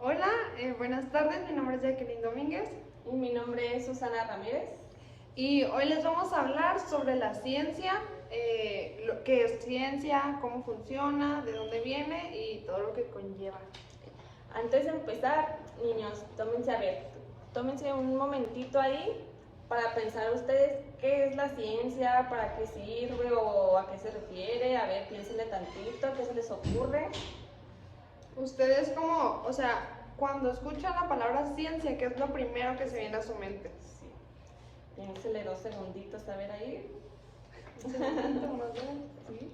Hola, buenas tardes, mi nombre es Jacqueline Domínguez Y mi nombre es Susana Ramírez. y hoy les vamos a hablar sobre la ciencia, qué es ciencia, cómo funciona, de dónde viene y todo lo que conlleva. Antes de empezar, niños, tómense un momentito ahí para pensar ustedes qué es la ciencia, para qué sirve o a qué se refiere. A ver, piénsenle tantito, qué se les ocurre. Ustedes cuando escuchan la palabra ciencia, ¿qué es lo primero que se viene a su mente? Sí. Piénsenle 2 segunditos, a ver ahí. Un segundito, unos dos, ¿sí?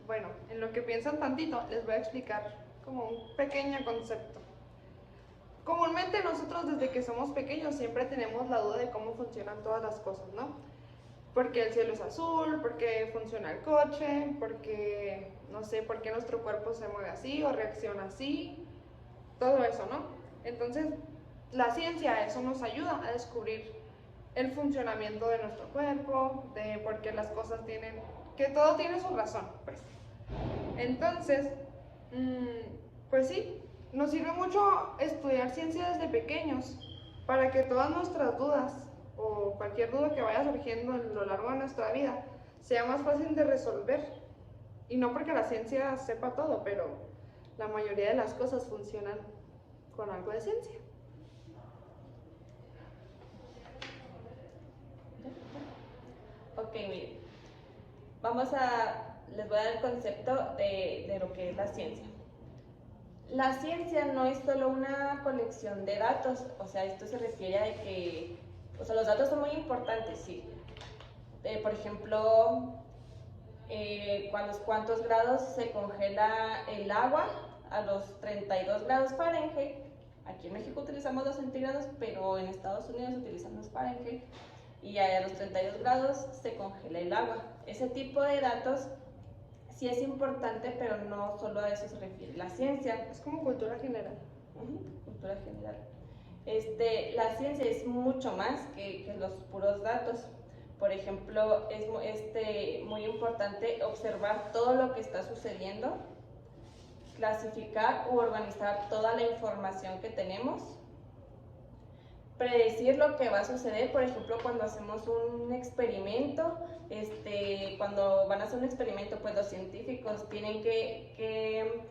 Bueno, en lo que piensan tantito, les voy a explicar como un pequeño concepto. Comúnmente nosotros desde que somos pequeños siempre tenemos la duda de cómo funcionan todas las cosas, ¿no? Porque el cielo es azul, porque funciona el coche, porque, no sé, por qué nuestro cuerpo se mueve así o reacciona así, todo eso, ¿no? Entonces, la ciencia, eso nos ayuda a descubrir el funcionamiento de nuestro cuerpo, de por qué las cosas tienen, que todo tiene su razón, pues. Entonces, pues sí, nos sirve mucho estudiar ciencia desde pequeños para que todas nuestras dudas o cualquier duda que vaya surgiendo a lo largo de nuestra vida sea más fácil de resolver. Y no porque la ciencia sepa todo, pero la mayoría de las cosas funcionan con algo de ciencia. Ok, miren. Les voy a dar el concepto de lo que es la ciencia. La ciencia no es solo una colección de datos, o sea, esto se refiere a que, o sea, los datos son muy importantes, sí. Por ejemplo, cuántos grados se congela el agua a los 32 grados Fahrenheit. Aquí en México utilizamos los centígrados, pero en Estados Unidos utilizan los Fahrenheit. Y a los 32 grados se congela el agua. Ese tipo de datos sí es importante, pero no solo a eso se refiere la ciencia. Es como cultura general. Cultura general. La ciencia es mucho más que los puros datos. Por ejemplo, es muy importante observar todo lo que está sucediendo, clasificar u organizar toda la información que tenemos, predecir lo que va a suceder. Por ejemplo, cuando hacemos un experimento, cuando van a hacer un experimento, pues los científicos tienen que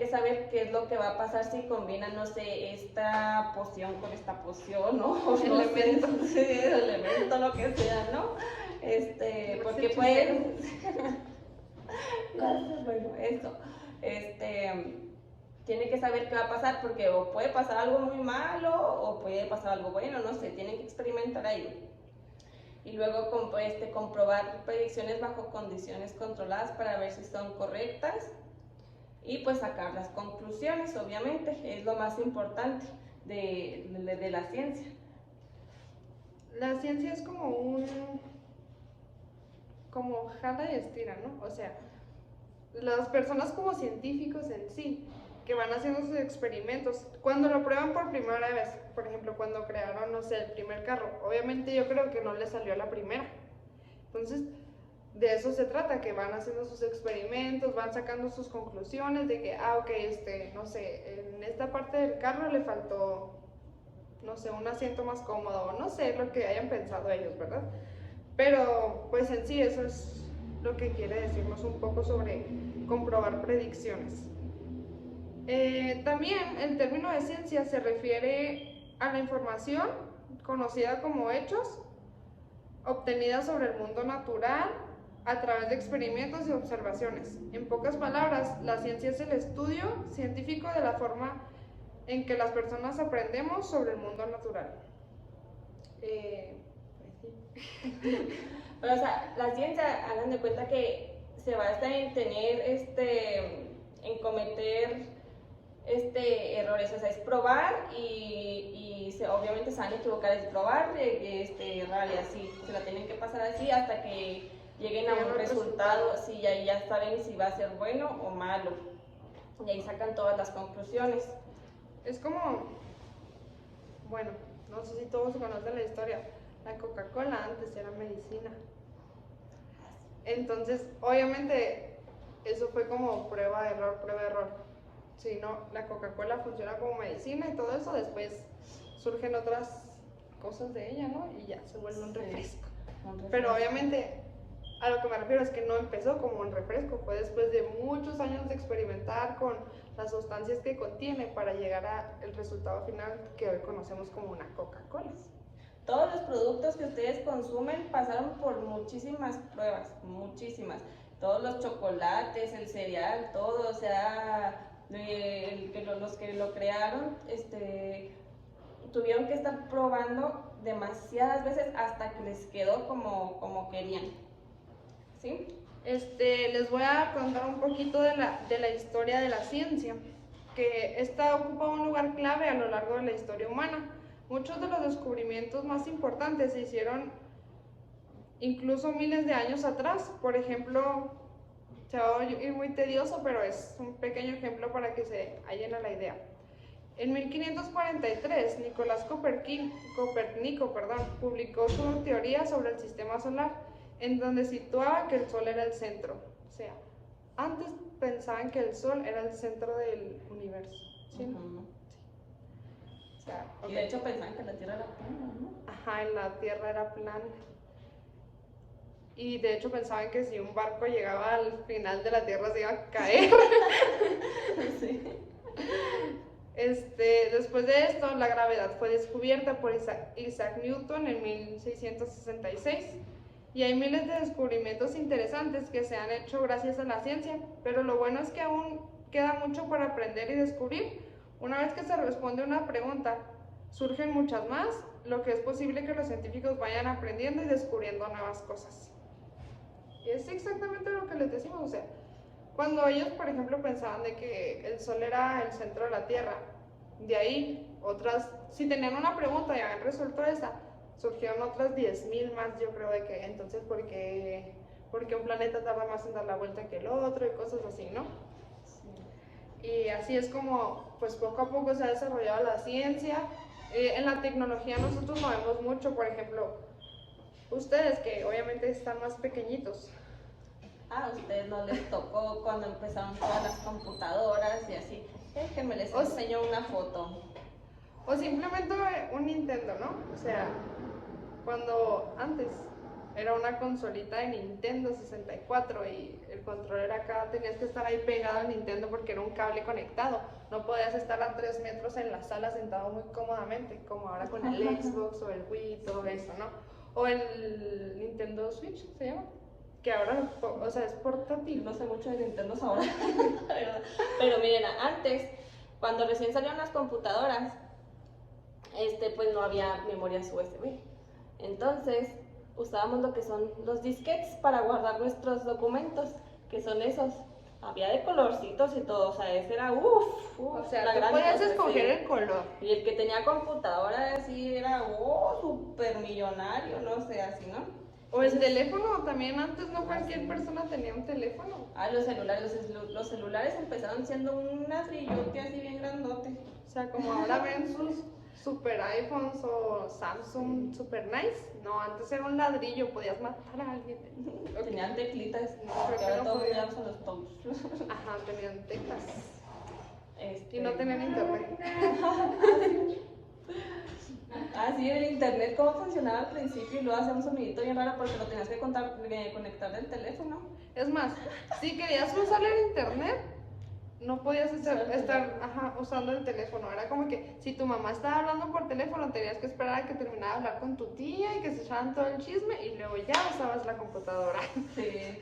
saber qué es lo que va a pasar si combinan, no sé, esta poción con esta poción, ¿no? O no Elemento. sé, sí, elemento, lo que sea, ¿no? Porque pueden... bueno, eso. Tiene que saber qué va a pasar porque o puede pasar algo muy malo o puede pasar algo bueno, no sé, tienen que experimentar ahí. Y luego comprobar predicciones bajo condiciones controladas para ver si son correctas y pues sacar las conclusiones, obviamente, es lo más importante de la ciencia. La ciencia es como jala y estira, ¿no? O sea, las personas como científicos en sí, que van haciendo sus experimentos, cuando lo prueban por primera vez, por ejemplo, cuando crearon, no sé, el primer carro, obviamente yo creo que no les salió a la primera. Entonces, de eso se trata, que van haciendo sus experimentos, van sacando sus conclusiones de que, ok, no sé, en esta parte del carro le faltó, no sé, un asiento más cómodo, no sé lo que hayan pensado ellos, ¿verdad? Pero, pues en sí, eso es lo que quiere decirnos un poco sobre comprobar predicciones. También el término de ciencia se refiere a la información conocida como hechos obtenida sobre el mundo natural a través de experimentos y observaciones. En pocas palabras, la ciencia es el estudio científico de la forma en que las personas aprendemos sobre el mundo natural. Pues sí. Pero, o sea, la ciencia, hagan de cuenta que se basa en en cometer errores, o sea, es probar obviamente se van a equivocar, es probar, errar y así, se la tienen que pasar así hasta que lleguen a un resultado, sí, y ahí ya saben si va a ser bueno o malo, y ahí sacan todas las conclusiones. Es como, bueno, no sé si todos conocen la historia, la Coca-Cola antes era medicina. Entonces, obviamente, eso fue como prueba, error, prueba, error. Sí, no, la Coca-Cola funciona como medicina y todo eso, después surgen otras cosas de ella, ¿no? Y ya se vuelve un Sí, refresco. un refresco. Pero obviamente a lo que me refiero es que no empezó como un refresco, fue después de muchos años de experimentar con las sustancias que contiene para llegar al resultado final que hoy conocemos como una Coca-Cola. Todos los productos que ustedes consumen pasaron por muchísimas pruebas, muchísimas. Todos los chocolates, el cereal, todo, o sea, los que lo crearon, tuvieron que estar probando demasiadas veces hasta que les quedó como querían. ¿Sí? Les voy a contar un poquito de la historia de la ciencia, que esta ocupa un lugar clave a lo largo de la historia humana. Muchos de los descubrimientos más importantes se hicieron incluso miles de años atrás. Por ejemplo, se va a oír muy tedioso, pero es un pequeño ejemplo para que se hallen a la idea. En 1543, Nicolás Copérnico publicó su teoría sobre el sistema solar, en donde situaba que el Sol era el centro. O sea, antes pensaban que el Sol era el centro del universo. ¿Sí? Uh-huh. Sí. O sea, y de hecho pensaban que la Tierra era plana, ¿no? Ajá, la Tierra era plana. Y de hecho pensaban que si un barco llegaba al final de la Tierra se iba a caer. Sí. Después de esto, la gravedad fue descubierta por Isaac Newton en 1666 y hay miles de descubrimientos interesantes que se han hecho gracias a la ciencia, pero lo bueno es que aún queda mucho por aprender y descubrir. Una vez que se responde una pregunta, surgen muchas más, lo que es posible que los científicos vayan aprendiendo y descubriendo nuevas cosas. Y es exactamente lo que les decimos, o sea, cuando ellos, por ejemplo, pensaban de que el Sol era el centro de la Tierra, de ahí otras, si tenían una pregunta y habían resuelto esa, surgieron otras 10.000 más, yo creo, de que entonces, ¿por qué un planeta tarda más en dar la vuelta que el otro? Y cosas así, ¿no? Sí. Y así es como, pues poco a poco se ha desarrollado la ciencia. En la tecnología nosotros lo vemos mucho, por ejemplo, ustedes que obviamente están más pequeñitos. A ustedes no les tocó cuando empezaron todas las computadoras y así. Déjenme les enseño una foto. O simplemente un Nintendo, ¿no? O sea, cuando antes era una consolita de Nintendo 64 y el control era acá, tenías que estar ahí pegado al Nintendo porque era un cable conectado. No podías estar a 3 metros en la sala sentado muy cómodamente, como ahora con el Xbox o el Wii y todo eso, ¿no? O el Nintendo Switch, ¿se llama? Que ahora, o sea, es portátil. No sé mucho de Nintendo ahora, pero miren, antes, cuando recién salieron las computadoras, pues no había memorias USB. Entonces, usábamos lo que son los disquetes para guardar nuestros documentos, que son esos. Había de colorcitos y todo, o sea, ese era o sea, tú podías escoger el color. Y el que tenía computadora así era, súper millonario, no sé, así, ¿no? O el teléfono, también antes no cualquier persona tenía un teléfono. Los celulares empezaron siendo un ladrillote así bien grandote. O sea, como ahora ven sus super iPhones o Samsung super nice. No, antes era un ladrillo, podías matar a alguien. Tenían teclitas, Creo ahora que no todos podían. ya usan los touch. Ajá, tenían teclas. Y no tenían internet. Sí, el internet, cómo funcionaba al principio y luego hacía un sonidito bien raro porque lo tenías que conectar del teléfono. Es más, si querías usar el internet, no podías estar usando el teléfono. Era como que si tu mamá estaba hablando por teléfono, tenías que esperar a que terminara de hablar con tu tía y que se echaran todo el chisme y luego ya usabas la computadora. Sí.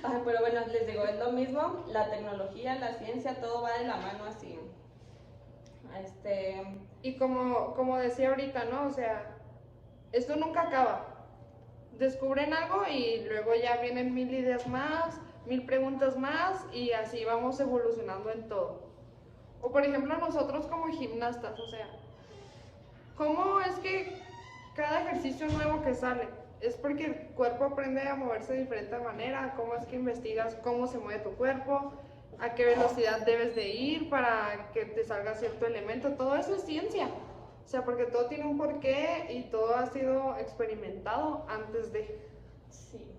Pero bueno, les digo, es lo mismo, la tecnología, la ciencia, todo va de la mano así. Y como decía ahorita, ¿no? O sea, esto nunca acaba. Descubren algo y luego ya vienen 1000 ideas más, 1000 preguntas más y así vamos evolucionando en todo. O por ejemplo nosotros como gimnastas, o sea, ¿cómo es que cada ejercicio nuevo que sale es porque el cuerpo aprende a moverse de diferente manera? ¿Cómo es que investigas cómo se mueve tu cuerpo? ¿A qué velocidad debes de ir para que te salga cierto elemento? Todo eso es ciencia. O sea, porque todo tiene un porqué y todo ha sido experimentado antes de... Sí.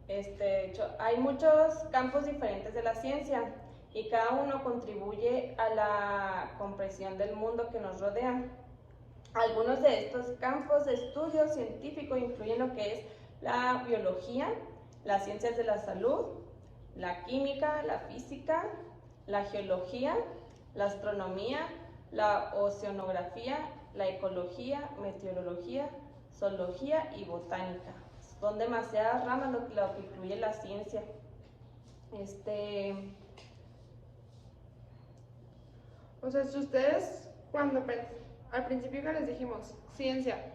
De hecho, hay muchos campos diferentes de la ciencia y cada uno contribuye a la comprensión del mundo que nos rodea. Algunos de estos campos de estudio científico incluyen lo que es la biología, las ciencias de la salud, la química, la física, la geología, la astronomía, la oceanografía, la ecología, meteorología, zoología y botánica. Son demasiadas ramas lo que incluye la ciencia. O sea, si ustedes al principio que les dijimos ciencia,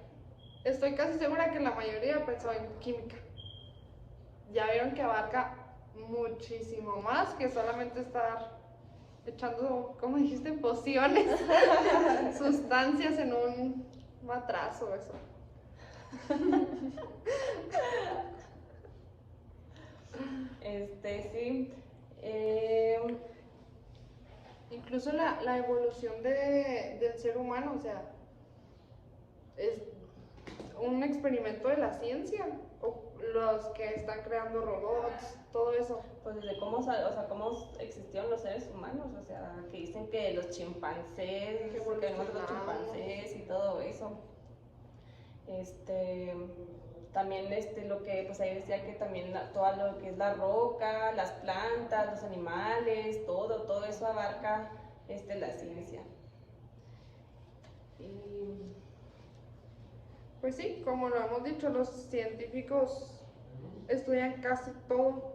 estoy casi segura que la mayoría pensó en química. Ya vieron que abarca muchísimo más que solamente estar echando, ¿cómo dijiste? Pociones, sustancias en un matrazo, eso. Sí. Incluso la evolución del ser humano, o sea, es un experimento de la ciencia, o los que están creando robots, todo eso. Pues desde cómo existieron los seres humanos, o sea, que dicen que los chimpancés, que venimos de los chimpancés y todo eso. También lo que pues ahí decía que también todo lo que es la roca, las plantas, los animales, todo eso abarca la ciencia. Y pues sí, como lo hemos dicho, los científicos estudian casi todo,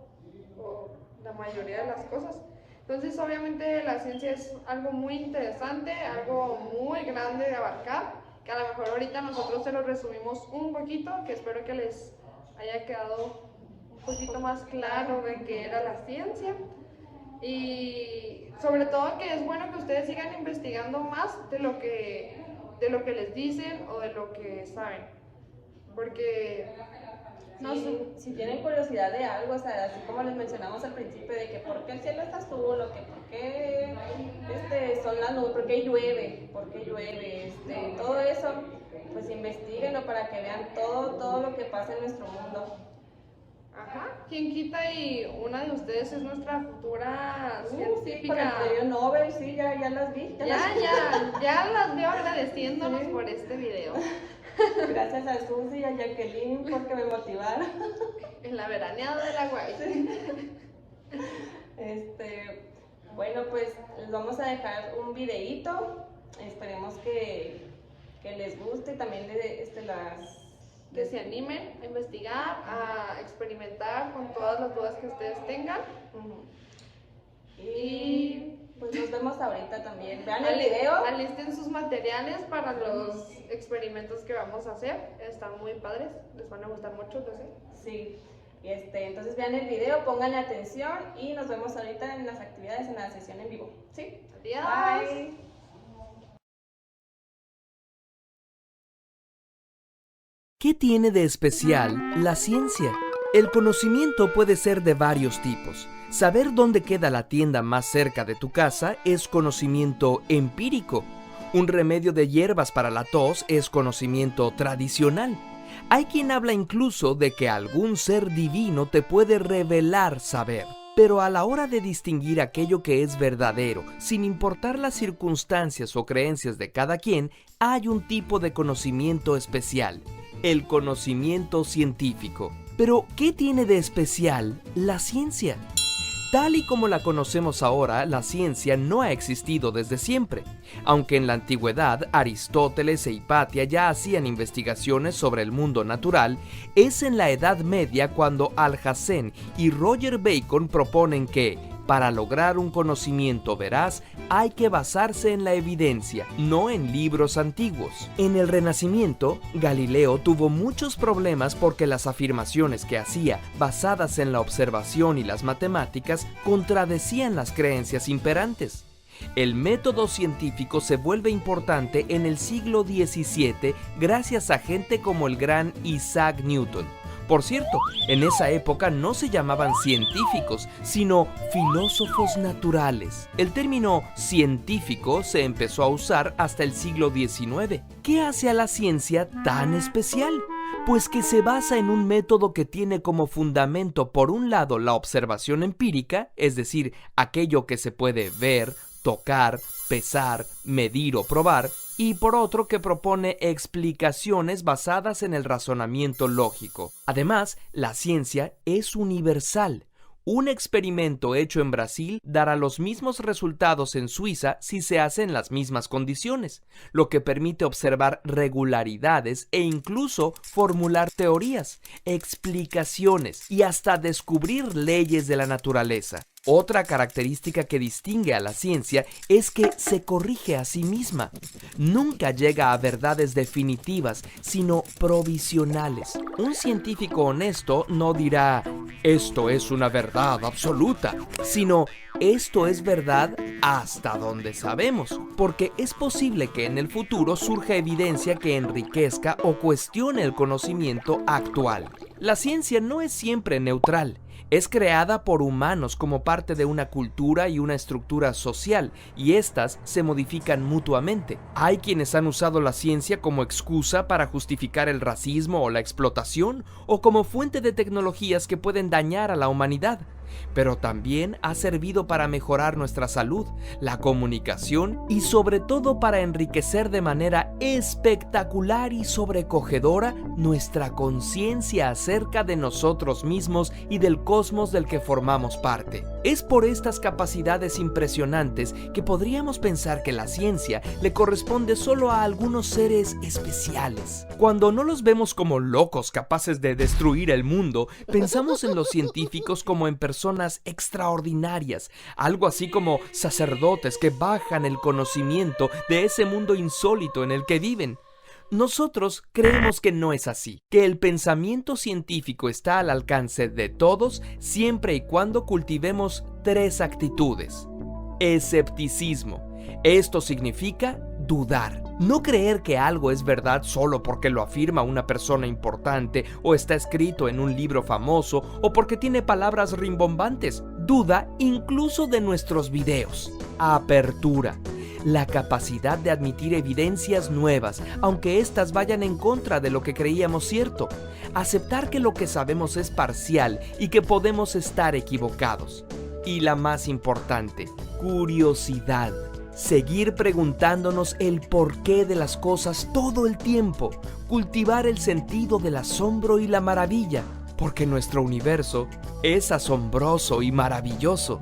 o la mayoría de las cosas. Entonces, obviamente, la ciencia es algo muy interesante, algo muy grande de abarcar, que a lo mejor ahorita nosotros se lo resumimos un poquito, que espero que les haya quedado un poquito más claro de qué era la ciencia. Y sobre todo que es bueno que ustedes sigan investigando más de lo que les dicen o de lo que saben. Porque si tienen curiosidad de algo, o sea, así como les mencionamos al principio, de que por qué el cielo está azul, o que por qué son las nubes, por qué llueve, todo eso, pues investiguenlo para que vean todo lo que pasa en nuestro mundo. Ajá, ¿quién quita y una de ustedes es nuestra futura científica? Con el premio Nobel, sí, ya las vi. Ya las veo agradeciéndonos por este video. Gracias a Susi y a Jacqueline porque me motivaron. En la veraneada de la Guay. Bueno, pues les vamos a dejar un videíto. Esperemos que les guste y también que se animen a investigar, a experimentar con todas las dudas que ustedes tengan. Y pues nos vemos ahorita también. Vean el video. Alisten sus materiales para los experimentos que vamos a hacer. Están muy padres, les van a gustar mucho, lo sé. Sí. Entonces vean el video, pónganle atención y nos vemos ahorita en las actividades, en la sesión en vivo. ¿Sí? Adiós. Bye. ¿Qué tiene de especial la ciencia? El conocimiento puede ser de varios tipos. Saber dónde queda la tienda más cerca de tu casa es conocimiento empírico. Un remedio de hierbas para la tos es conocimiento tradicional. Hay quien habla incluso de que algún ser divino te puede revelar saber. Pero a la hora de distinguir aquello que es verdadero, sin importar las circunstancias o creencias de cada quien, hay un tipo de conocimiento especial: el conocimiento científico. Pero, ¿qué tiene de especial la ciencia? Tal y como la conocemos ahora, la ciencia no ha existido desde siempre. Aunque en la antigüedad Aristóteles e Hipatia ya hacían investigaciones sobre el mundo natural, es en la Edad Media cuando Alhazen y Roger Bacon proponen que, para lograr un conocimiento veraz, hay que basarse en la evidencia, no en libros antiguos. En el Renacimiento, Galileo tuvo muchos problemas porque las afirmaciones que hacía, basadas en la observación y las matemáticas, contradecían las creencias imperantes. El método científico se vuelve importante en el siglo XVII gracias a gente como el gran Isaac Newton. Por cierto, en esa época no se llamaban científicos, sino filósofos naturales. El término científico se empezó a usar hasta el siglo XIX. ¿Qué hace a la ciencia tan especial? pues que se basa en un método que tiene como fundamento, por un lado, la observación empírica, es decir, aquello que se puede ver, tocar, pesar, medir o probar, y por otro que propone explicaciones basadas en el razonamiento lógico. Además, la ciencia es universal. Un experimento hecho en Brasil dará los mismos resultados en Suiza si se hace en las mismas condiciones, lo que permite observar regularidades e incluso formular teorías, explicaciones y hasta descubrir leyes de la naturaleza. Otra característica que distingue a la ciencia es que se corrige a sí misma. Nunca llega a verdades definitivas, sino provisionales. Un científico honesto no dirá, esto es una verdad absoluta, sino, esto es verdad hasta donde sabemos, porque es posible que en el futuro surja evidencia que enriquezca o cuestione el conocimiento actual. La ciencia no es siempre neutral. Es creada por humanos como parte de una cultura y una estructura social, y éstas se modifican mutuamente. Hay quienes han usado la ciencia como excusa para justificar el racismo o la explotación, o como fuente de tecnologías que pueden dañar a la humanidad. Pero también ha servido para mejorar nuestra salud, la comunicación y sobre todo para enriquecer de manera espectacular y sobrecogedora nuestra conciencia acerca de nosotros mismos y del cosmos del que formamos parte. Es por estas capacidades impresionantes que podríamos pensar que la ciencia le corresponde solo a algunos seres especiales. Cuando no los vemos como locos capaces de destruir el mundo, pensamos en los científicos como en personas extraordinarias, algo así como sacerdotes que bajan el conocimiento de ese mundo insólito en el que viven. Nosotros creemos que no es así, que el pensamiento científico está al alcance de todos siempre y cuando cultivemos 3 actitudes. Escepticismo. Esto significa dudar. No creer que algo es verdad solo porque lo afirma una persona importante o está escrito en un libro famoso o porque tiene palabras rimbombantes. Duda incluso de nuestros videos. Apertura. La capacidad de admitir evidencias nuevas, aunque éstas vayan en contra de lo que creíamos cierto. Aceptar que lo que sabemos es parcial y que podemos estar equivocados. Y la más importante, curiosidad. Seguir preguntándonos el porqué de las cosas todo el tiempo. Cultivar el sentido del asombro y la maravilla, porque nuestro universo es asombroso y maravilloso.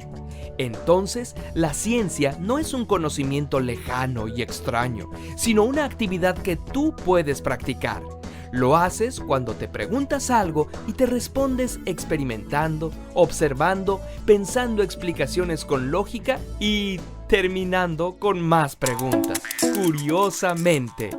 Entonces, la ciencia no es un conocimiento lejano y extraño, sino una actividad que tú puedes practicar. Lo haces cuando te preguntas algo y te respondes experimentando, observando, pensando explicaciones con lógica y terminando con más preguntas. Curiosamente.